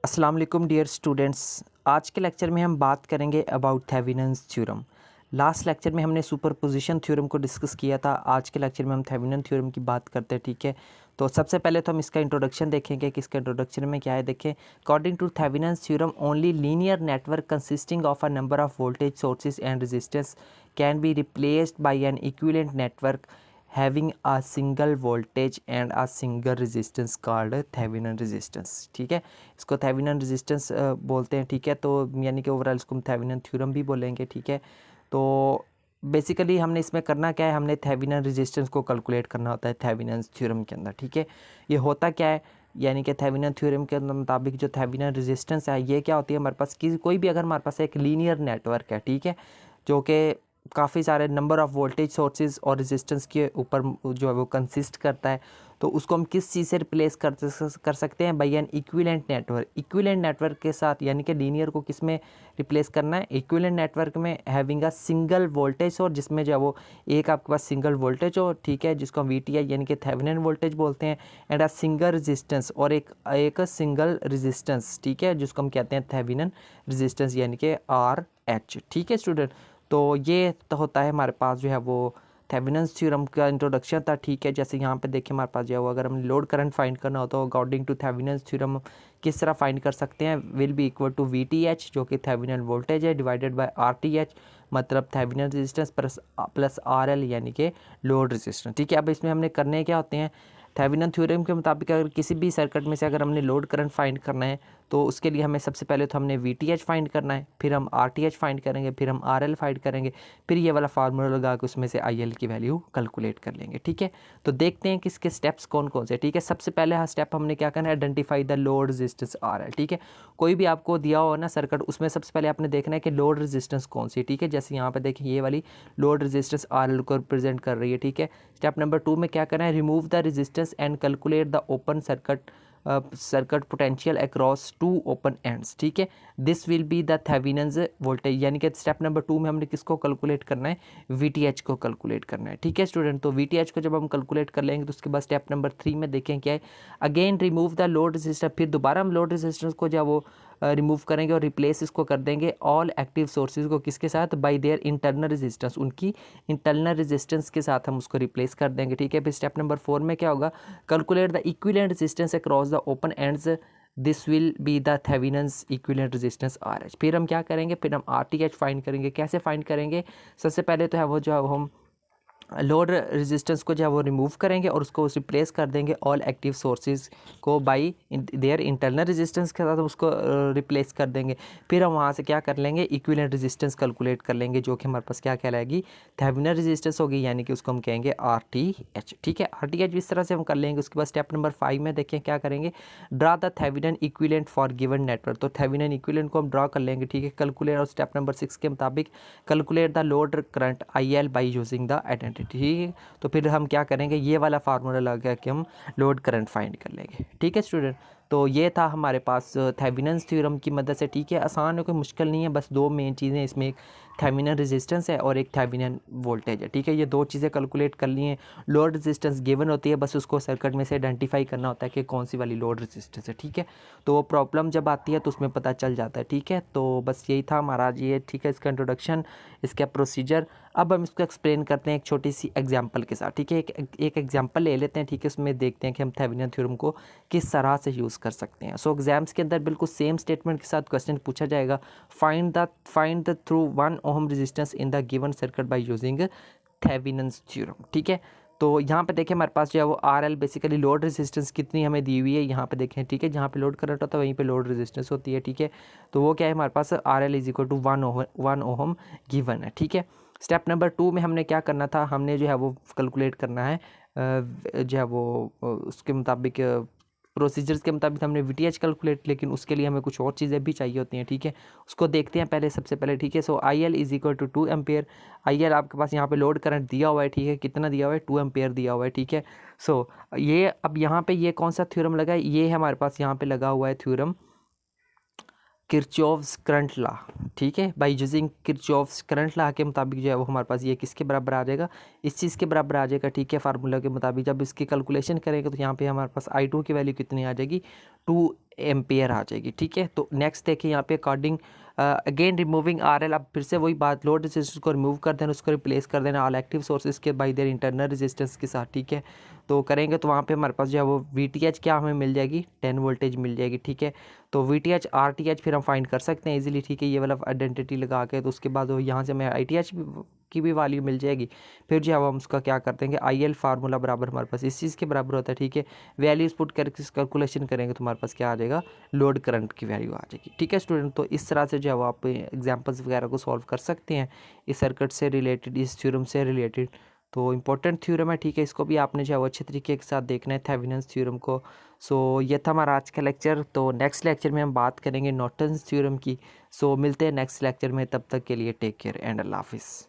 अस्सलाम वालेकुम dear students. आज के लेक्चर में हम बात करेंगे about Thevenin's theorem. Last lecture में हमने सुपरपोजिशन थ्योरम को डिस्कस किया था। आज के लेक्चर में हम थेवेनिन थ्योरम की बात करते हैं, ठीक है। तो सबसे पहले तो हम इसका इंट्रोडक्शन देखेंगे कि इसका इंट्रोडक्शन में क्या है। देखें, according to Thevenin's theorem only linear network consisting of a number of voltage sources and resistance can be replaced by an equivalent network having a single voltage and a single resistance called Thevenin resistance, ठीक है। इसको Thevenin resistance बोलते हैं, ठीक है। तो यानी कि ओवरऑल इसको हम थेवेनिन थ्योरम भी बोलेंगे, ठीक है। तो बेसिकली हमने इसमें करना क्या है, हमने थेवेनिन रेजिस्टेंस को कैलकुलेट करना होता है थेवेनिन थ्योरम के अंदर, ठीक है। ये होता क्या है, यानी कि थेवेनिन थ्योरम के मुताबिक जो थेवेनिन रेजिस्टेंस है ये क्या होती है हमारे पास, कोई भी अगर हमारे पास एक लीनियर नेटवर्क है, ठीक है, जो कि काफ़ी सारे नंबर ऑफ़ वोल्टेज सोर्सेज और रेजिस्टेंस के ऊपर जो है वो कंसिस्ट करता है, तो उसको हम किस चीज़ से रिप्लेस कर सकते हैं, by an equivalent network. Equivalent network के साथ, यानी कि लीनियर को किस में रिप्लेस करना है, इक्विवेलेंट नेटवर्क में having a single voltage source, जिसमें जो है वो एक आपके पास सिंगल वोल्टेज हो, ठीक है, जिसको हम VTI यानी कि थेवेनिन वोल्टेज बोलते हैं, एंड अ सिंगल रेजिस्टेंस, और एक सिंगल रेजिस्टेंस, ठीक है, जिसको हम कहते हैं थेवेनिन रेजिस्टेंस यानी कि RH, ठीक है स्टूडेंट। तो ये तो होता है हमारे पास जो है वो थेवेनिन्स थ्योरम का इंट्रोडक्शन था, ठीक है। जैसे यहाँ पे देखिए हमारे पास जो है वो अगर हम लोड करंट फाइंड करना हो तो अकॉर्डिंग टू थेवेनिन्स थ्योरम किस तरह फाइंड कर सकते हैं, will be equal to VTH जो कि थेवेनिन वोल्टेज है डिवाइडेड बाय RTH, मतलब थेवेनिन रेजिस्टेंस प्लस RL यानी कि लोड रेजिस्टेंस, ठीक है। अब इसमें हमने करने क्या होते हैं, थेवेनिन थ्योरम के मुताबिक अगर किसी भी सर्किट में से अगर हमने लोड करंट फाइंड करना है तो उसके लिए हमें सबसे पहले तो हमने VTH फाइंड करना है, फिर हम RTH फाइंड करेंगे, फिर हम RL फाइंड करेंगे, फिर ये वाला फार्मूला लगा के उसमें से IL की वैल्यू कैलकुलेट कर लेंगे, ठीक है। तो देखते हैं कि इसके स्टेप्स कौन कौन से, ठीक है। सबसे पहले स्टेप हमने क्या करना है, identify the load resistance RL, ठीक है। कोई भी आपको दिया हो ना सर्किट, उसमें सबसे पहले आपने देखना है कि लोड रेजिस्टेंस कौन सी, ठीक है। जैसे यहाँ पे देखिए ये वाली लोड रेजिस्टेंस RL को रिप्रेजेंट कर रही है, ठीक है। स्टेप नंबर 2 में क्या करना है, remove the resistance and calculate the open circuit potential across two open ends, ठीक है। This will be the Thevenin's voltage, यानी कि स्टेप नंबर 2 में हमने किसको कैलकुलेट करना है, VTH को कैलकुलेट करना है, ठीक है स्टूडेंट। तो VTH को जब हम कैलकुलेट कर लेंगे तो उसके बाद स्टेप नंबर 3 में देखें क्या है, again remove the load resistance, फिर दोबारा हम लोड रेजिस्टेंस को जब वो रिमूव करेंगे और रिप्लेस इसको कर देंगे ऑल एक्टिव सोर्सेज को किसके साथ, बाय देयर इंटरनल रेजिस्टेंस, उनकी इंटरनल रेजिस्टेंस के साथ हम उसको रिप्लेस कर देंगे, ठीक है। फिर स्टेप नंबर 4 में क्या होगा, calculate the equivalent resistance across the open ends, this will be the Thevenin's equivalent resistance RH। फिर हम क्या करेंगे, फिर हम RTH फाइंड करेंगे। कैसे फाइंड करेंगे, सबसे पहले तो है वो जो है हम लोड रेजिस्टेंस को जो है वो रिमूव करेंगे और उसको रिप्लेस कर देंगे ऑल एक्टिव सोर्सेज को बाई देयर इंटरनल रेजिस्टेंस के साथ हम उसको रिप्लेस कर देंगे। फिर हम वहाँ से क्या कर लेंगे, इक्विवेलेंट रेजिस्टेंस कैलकुलेट कर लेंगे, जो कि हमारे पास क्या कहलाएगी, थेवेनिन रेजिस्टेंस होगी, यानी कि उसको हम कहेंगे RTH, ठीक है। RTH इस तरह से हम कर लेंगे। उसके बाद स्टेप नंबर 5 में देखें क्या करेंगे, draw the Thevenin equivalent for given network, तो थेवेनिन इक्विवेलेंट को हम ड्रा कर लेंगे, ठीक है। कैलकुलेट, और स्टेप नंबर 6 के मुताबिक calculate the load current IL by using the identity, ठीक है। तो फिर हम क्या करेंगे, ये वाला फार्मूला लगा के हम लोड करंट फाइंड कर लेंगे, ठीक है स्टूडेंट। तो ये था हमारे पास थेवेनिन्स थ्योरम की मदद से, ठीक है। आसान है, कोई मुश्किल नहीं है, बस दो मेन चीज़ें इसमें, एक थेवेनिन रेजिस्टेंस है और एक थेवेनिन वोल्टेज है, ठीक है। ये दो चीज़ें कैलकुलेट कर ली हैं। लोड रेजिस्टेंस गिवन होती है, बस उसको सर्किट में से आइडेंटिफाई करना होता है कि कौन सी वाली लोड रेजिस्टेंस है, ठीक है। तो वो प्रॉब्लम जब आती है तो उसमें पता चल जाता है, ठीक है। तो बस यही था हमारा आज ये, ठीक है, इसका इंट्रोडक्शन, इसका प्रोसीजर। अब हम इसको एक्सप्लेन करते हैं एक छोटी सी एग्जांपल के साथ, ठीक है। एक एग्जांपल ले लेते हैं, ठीक है। उसमें देखते हैं कि हम थेवेनिन थ्योरम को किस तरह से यूज़ कर सकते हैं। सो एग्जाम्स के अंदर बिल्कुल सेम स्टेटमेंट के साथ क्वेश्चन पूछा जाएगा, find the through 1 ohm resistance in the given circuit by using Thevenin's theorem, ठीक है। तो यहाँ पे देखें हमारे पास जो है वो RL बेसिकली लोड रेजिस्टेंस कितनी हमें दी हुई है, यहाँ पे देखें, ठीक है। जहाँ पे लोड करंट होता है वहीं पे लोड रेजिस्टेंस होती है, ठीक है। तो वो क्या है हमारे पास, RL is equal to 1 ohm given है, ठीक है। स्टेप नंबर 2 में हमने क्या करना था, हमने जो है वो कैलकुलेट करना है जो है वो उसके मुताबिक प्रोसीजर्स के मुताबिक हमने VTH कैलकुलेट, लेकिन उसके लिए हमें कुछ और चीज़ें भी चाहिए होती हैं, ठीक है। उसको देखते हैं पहले, सबसे पहले, ठीक है। So IL is equal to 2 ampere. IL आपके पास यहाँ पे लोड करंट दिया हुआ है, ठीक है। कितना दिया हुआ है, 2 एम्पेयर दिया हुआ है, ठीक है। सो ये अब यहाँ पे ये कौन सा थ्योरम लगा है, ये है हमारे पास यहाँ पे लगा हुआ है थ्योरम किरचॉफ्स करंट लॉ, ठीक है, by using Kirchhoff's current law के मुताबिक जो है वो हमारे पास ये किसके बराबर आ जाएगा, इस चीज़ के बराबर आ जाएगा, ठीक है। फार्मूला के मुताबिक जब इसकी कैलकुलेशन करेंगे तो यहाँ पे हमारे पास I2 की वैल्यू कितनी आ जाएगी, 2 एम्पियर आ जाएगी, ठीक है। तो नेक्स्ट देखिए यहाँ पे अकॉर्डिंग अगेन रिमूविंग RL, अब फिर से वही बात, लोड रेजिस्टेंस को रिमूव कर देना, उसको रिप्लेस कर देना ऑल एक्टिव सोर्सेज के बाई देयर इंटरनल रेजिस्टेंस के साथ, ठीक है। तो करेंगे तो वहाँ पे हमारे पास जो है वो VTH क्या हमें मिल जाएगी, 10 वोल्टेज मिल जाएगी, ठीक है। तो VTH RTH फिर हम फाइंड कर सकते हैं इजीली, ठीक है, ये वाला आइडेंटिटी लगा के। तो उसके बाद यहाँ से हमें ITH की भी वैल्यू मिल जाएगी। फिर जो है हम उसका क्या कर देंगे, IL फार्मूला बराबर हमारे पास इस चीज़ के बराबर होता है, ठीक है। वैल्यूज पुट करके कैलकुलेशन करेंगे तो हमारे पास क्या आ जाएगा, लोड करंट की वैल्यू आ जाएगी, ठीक है स्टूडेंट। तो इस तरह से जो है वो आप एग्जाम्पल्स वगैरह को सॉल्व कर सकते हैं इस सर्किट से रिलेटेड, इस थ्योरम से रिलेटेड। तो इम्पोर्टेंट थ्योरम है, ठीक है, इसको भी आपने जो है वो अच्छे तरीके के साथ देखना है थेवेनिन्स थ्योरम को। सो ये था हमारा आज का लेक्चर। तो नेक्स्ट लेक्चर में हम बात करेंगे नॉर्टन्स थ्योरम की। सो मिलते हैं नेक्स्ट लेक्चर में, तब तक के लिए टेक केयर एंड अल्लाह हाफिज़।